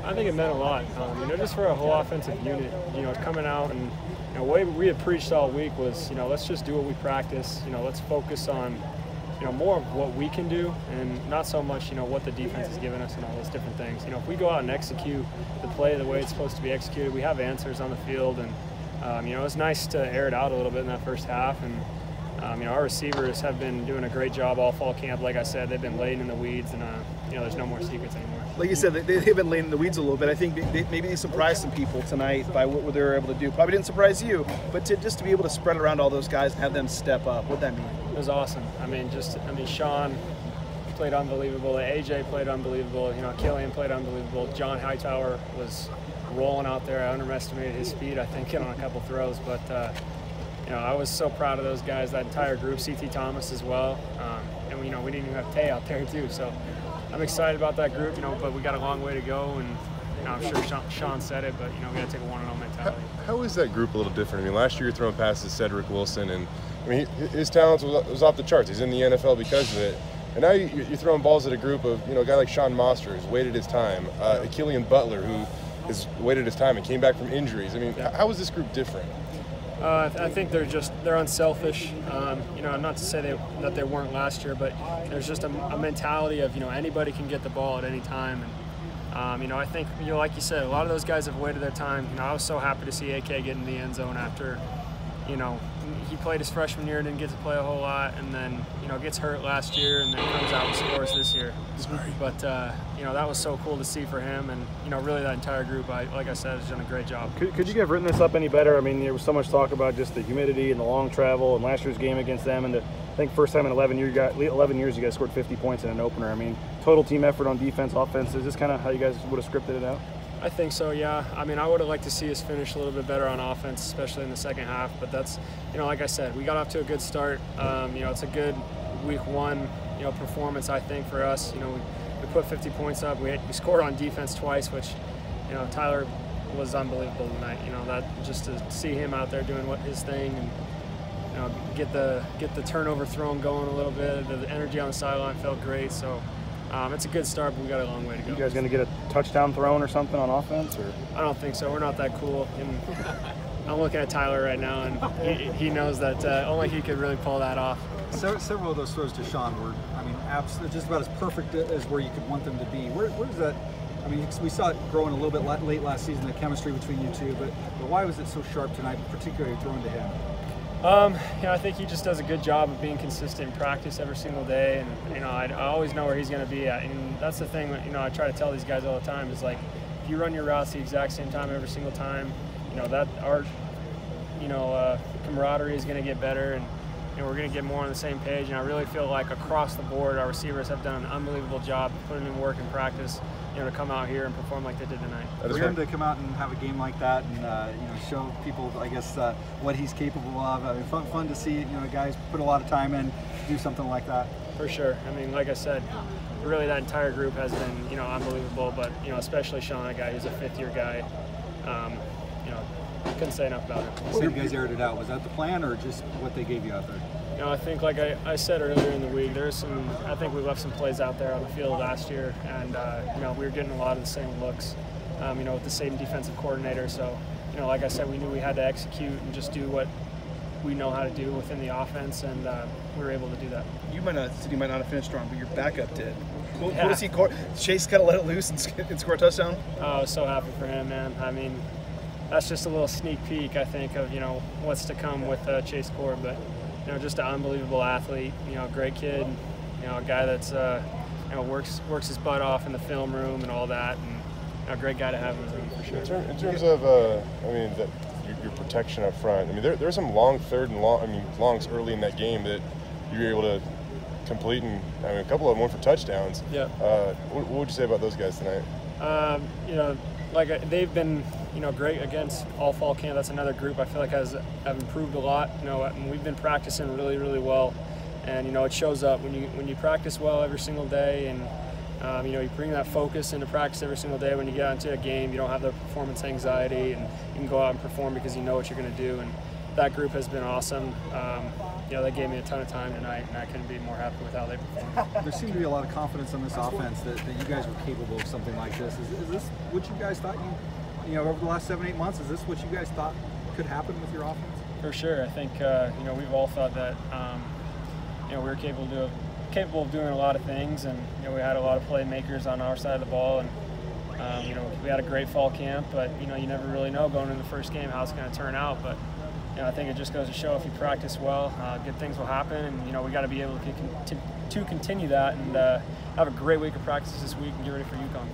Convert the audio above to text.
I think it meant a lot. Just for a whole offensive unit, coming out and the way we had preached all week was, let's just do what we practice. Let's focus on, more of what we can do and not so much, what the defense has given us and all those different things. If we go out and execute the play the way it's supposed to be executed, we have answers on the field. And, it was nice to air it out a little bit in that first half. And, our receivers have been doing a great job all fall camp. Like I said, they've been laying in the weeds, and there's no more secrets anymore. Like you said, they've been laying in the weeds a little bit. I think maybe they surprised some people tonight by what they were able to do. Probably didn't surprise you, but just to be able to spread around all those guys and have them step up, what'd that mean? It was awesome. Sean played unbelievable. AJ played unbelievable. Killian played unbelievable. John Hightower was rolling out there. I underestimated his speed, I think, on a couple throws, but. I was so proud of those guys, that entire group, C.T. Thomas as well. And we didn't even have Tay out there too. So I'm excited about that group, but we got a long way to go. And I'm sure Sean said it, but, we got to take a 1-0 mentality. How is that group a little different? Last year you're throwing passes to Cedric Wilson, and his talent was off the charts. He's in the NFL because of it. And now you're throwing balls at a group of, a guy like Sean Moster, who's waited his time, Killian Butler, who has waited his time and came back from injuries. How is this group different? I think they're unselfish. Not to say that they weren't last year, but there's just a mentality of anybody can get the ball at any time. And I think like you said, a lot of those guys have waited their time. I was so happy to see AK get in the end zone after he played his freshman year, didn't get to play a whole lot, and then gets hurt last year, and then comes out and scores this year. Sorry. But that was so cool to see for him, and really that entire group, like I said, has done a great job. Could you have written this up any better? There was so much talk about just the humidity and the long travel, and last year's game against them, and I think first time in 11 years you guys scored 50 points in an opener. Total team effort on defense, offense. Is this kind of how you guys would have scripted it out? I think so, yeah. I would have liked to see us finish a little bit better on offense, especially in the second half. But that's, like I said, we got off to a good start. It's a good week one, performance, I think, for us. We put 50 points up. We scored on defense twice, which, Tyler was unbelievable tonight. That just to see him out there doing his thing and, get the turnover thrown going a little bit. The energy on the sideline felt great. So. It's a good start, but we got a long way to go. You guys going to get a touchdown thrown or something on offense? Or? I don't think so. We're not that cool. And I'm looking at Tyler right now, and he knows that only he could really pull that off. So, several of those throws to Sean were, just about as perfect as where you could want them to be. Where does that? We saw it growing a little bit late last season, the chemistry between you two, but why was it so sharp tonight, particularly throwing to him? I think he just does a good job of being consistent in practice every single day, and I always know where he's going to be at. And that's the thing that I try to tell these guys all the time is, like, if you run your routes the exact same time every single time, that our camaraderie is going to get better, and we're going to get more on the same page. And I really feel like across the board, our receivers have done an unbelievable job putting in work in practice, to come out here and perform like they did tonight. For him to come out and have a game like that and show people, I guess, what he's capable of. Fun to see, guys put a lot of time in, do something like that. For sure. Like I said, really that entire group has been, unbelievable. But especially Sean, a guy who's a fifth-year guy. Couldn't say enough about it. So you guys aired it out. Was that the plan, or just what they gave you out there? I think, like I said earlier in the week, I think we left some plays out there on the field last year, and we were getting a lot of the same looks, with the same defensive coordinator. So, like I said, we knew we had to execute and just do what we know how to do within the offense, and we were able to do that. You might not have finished strong, but your backup did. Cool to see Chase kind of let it loose and score a touchdown. I was so happy for him, man. That's just a little sneak peek, I think, of what's to come with Chase Core, but just an unbelievable athlete, great kid, a guy that's works his butt off in the film room and all that, and a great guy to have in the room for sure. In terms of your protection up front, there were some long third and longs early in that game that you were able to complete, and a couple of them went for touchdowns. Yeah. What would you say about those guys tonight? They've been, great against all fall camp. That's another group I feel like have improved a lot. And we've been practicing really, really well, and it shows up when you practice well every single day, and you bring that focus into practice every single day. When you get into a game, you don't have the performance anxiety, and you can go out and perform because you know what you're going to do. And that group has been awesome. You know, they gave me a ton of time tonight, and I couldn't be more happy with how they performed. There seemed to be a lot of confidence on this offense that you guys were capable of something like this. Is this what you guys thought you know, over the last 7-8 months, is this what you guys thought could happen with your offense? For sure. I think, you know, we've all thought that, you know, we were capable of doing a lot of things, and, you know, we had a lot of playmakers on our side of the ball, and, you know, we had a great fall camp, but, you know, you never really know going into the first game how it's going to turn out. But, you know, I think it just goes to show if you practice well, good things will happen, and, you know, we got to be able to continue that and have a great week of practice this week and get ready for UConn.